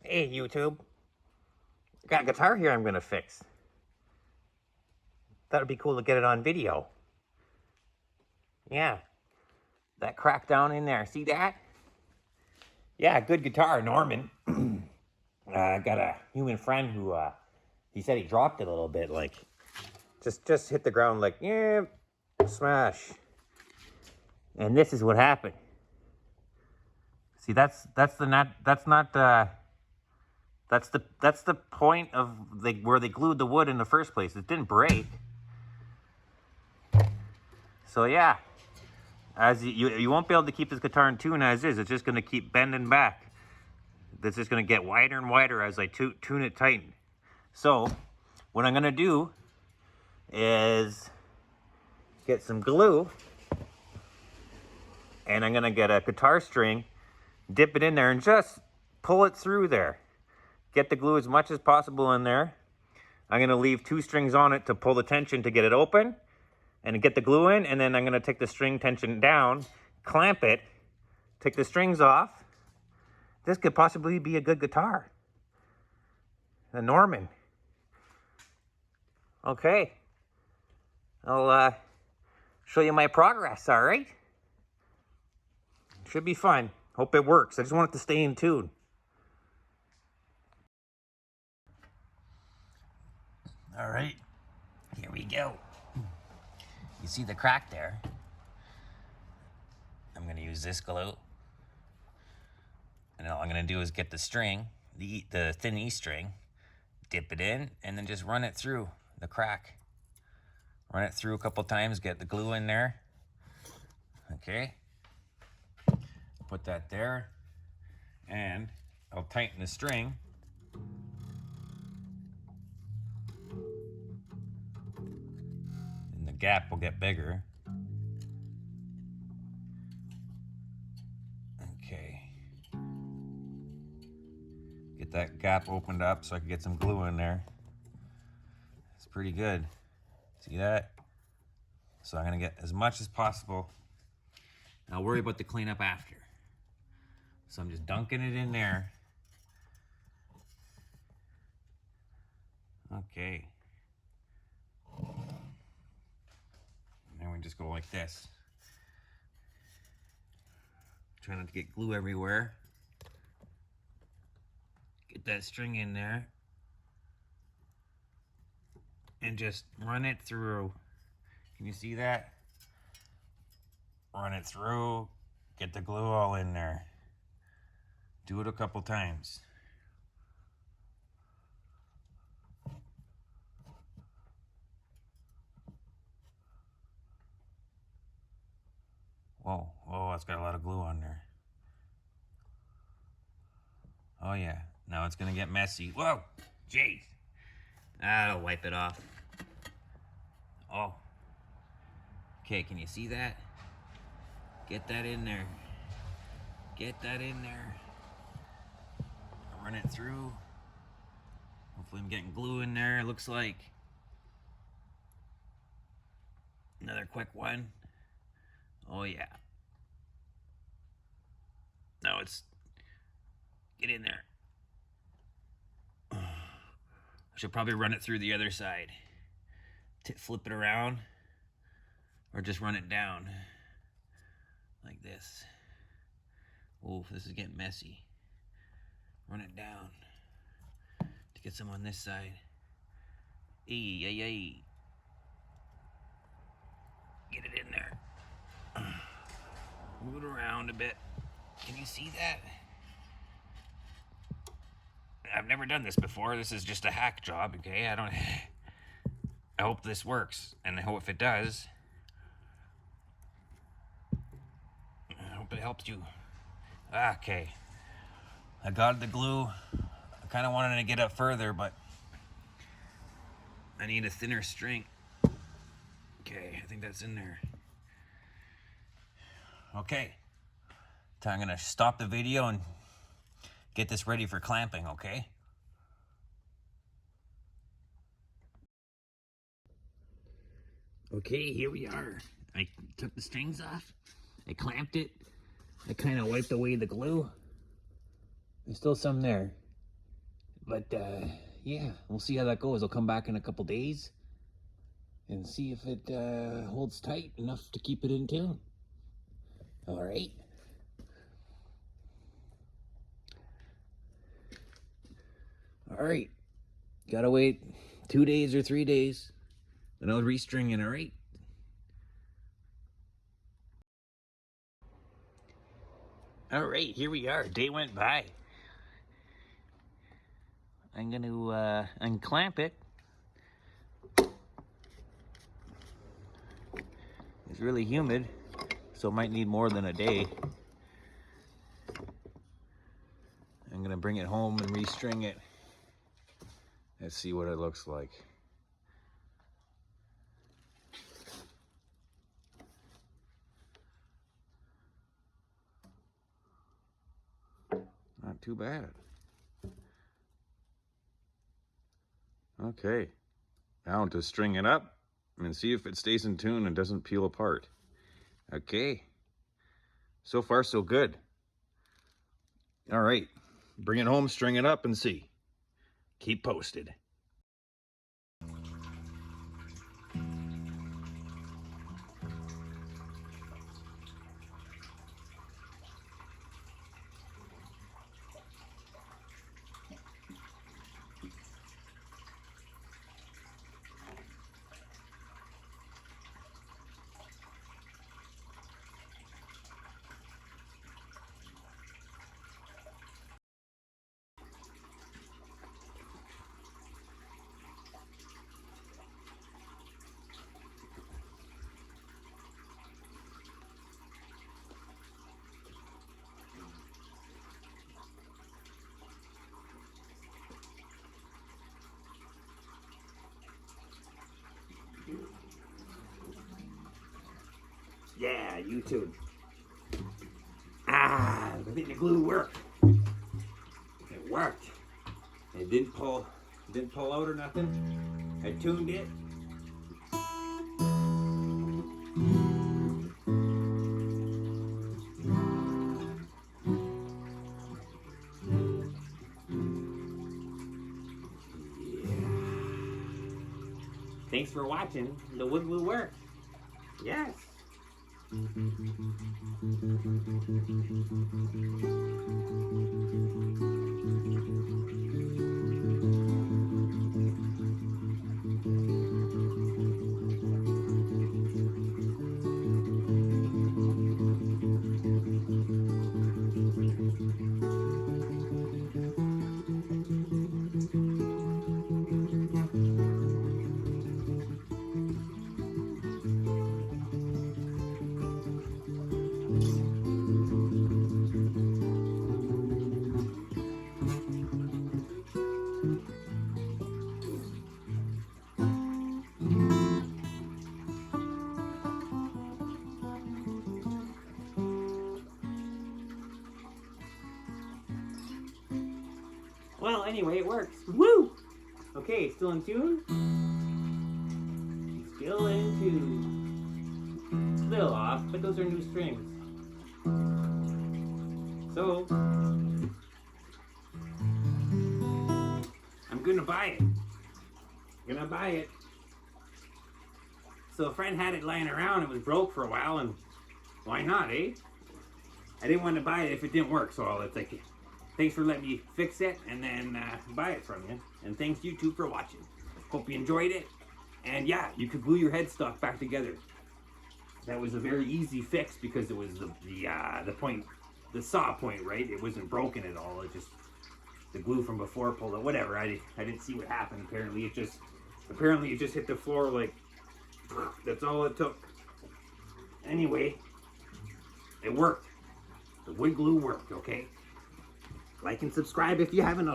Hey, YouTube. I got a guitar here I'm going to fix. Thought it'd be cool to get it on video. Yeah. That crack down in there. See that? Yeah, good guitar, Norman. I got a human friend who, he said he dropped it a little bit, like, just hit the ground like, yeah, smash. And this is what happened. See, that's the point of where they glued the wood in the first place. It didn't break. So yeah, as you won't be able to keep this guitar in tune as is. It's just going to keep bending back. This is going to get wider and wider as I tune it tight. So what I'm going to do is get some glue, and I'm going to get a guitar string, dip it in there, and just pull it through there. Get the glue as much as possible in there. I'm going to leave 2 strings on it to pull the tension to get it open and get the glue in, and then I'm going to take the string tension down, clamp it, take the strings off. This could possibly be a good guitar. The Norman. Okay. I'll show you my progress, all right? Should be fun. Hope it works. I just want it to stay in tune. All right, here we go. You see the crack there? I'm gonna use this glue. And all I'm gonna do is get the string, the thin E string, dip it in, and then just run it through the crack. Run it through a couple times, get the glue in there. Okay. Put that there, and I'll tighten the string. And the gap will get bigger. Okay. Get that gap opened up so I can get some glue in there. It's pretty good. See that? So I'm gonna get as much as possible. I'll worry about the cleanup after. So I'm just dunking it in there. Okay. And then we just go like this. Try not to get glue everywhere. Get that string in there. And just run it through. Can you see that? Run it through. Get the glue all in there. Do it a couple times. Whoa, whoa, it's got a lot of glue on there. Oh yeah, now it's gonna get messy. Whoa, jeez. That'll wipe it off. Oh. Okay, can you see that? Get that in there. Get that in there. Run it through. Hopefully I'm getting glue in there, it looks like. Another quick one. Oh yeah. No, it's... Get in there. I should probably run it through the other side. Flip it around. Or just run it down. Like this. Oh, this is getting messy. Run it down. To get some on this side. Hey. Get it in there. Move it around a bit. Can you see that? I've never done this before. This is just a hack job, okay? I hope this works, and I hope if it does, I hope it helps you. Okay. I got the glue. I kind of wanted to get up further, but I need a thinner string. Okay, I think that's in there. Okay. So I'm gonna stop the video and get this ready for clamping, okay? Okay, here we are. I took the strings off. I clamped it. I kind of wiped away the glue. There's still some there. But yeah, we'll see how that goes. I'll come back in a couple days and see if it holds tight enough to keep it in tune. All right. All right. Gotta wait 2 days or 3 days, then I'll restring it. All right. All right, here we are. Day went by. I'm going to unclamp it. It's really humid, so it might need more than a day. I'm going to bring it home and restring it. Let's see what it looks like. Not too bad. Okay, now to string it up and see if it stays in tune and doesn't peel apart. Okay, so far so good. All right, bring it home, string it up and see. Keep posted. Yeah, YouTube. I think the glue worked. It worked. It didn't pull out or nothing. I tuned it. Thanks for watching. The wood glue worked. Yes. Well, anyway, it works. Woo! Okay, still in tune? Still in tune. Little off, but those are new strings. So, I'm gonna buy it. So a friend had it lying around, it was broke for a while, and why not, eh? I didn't want to buy it if it didn't work, so it's like, thanks for letting me fix it and then buy it from you. And thanks YouTube for watching. Hope you enjoyed it. And yeah, you could glue your headstock back together. That was a very easy fix because it was the saw point, right? It wasn't broken at all. It just, the glue from before pulled it. Whatever. I didn't see what happened. Apparently it just hit the floor like, that's all it took. Anyway, it worked. The wood glue worked, okay? Like and subscribe if you haven't already.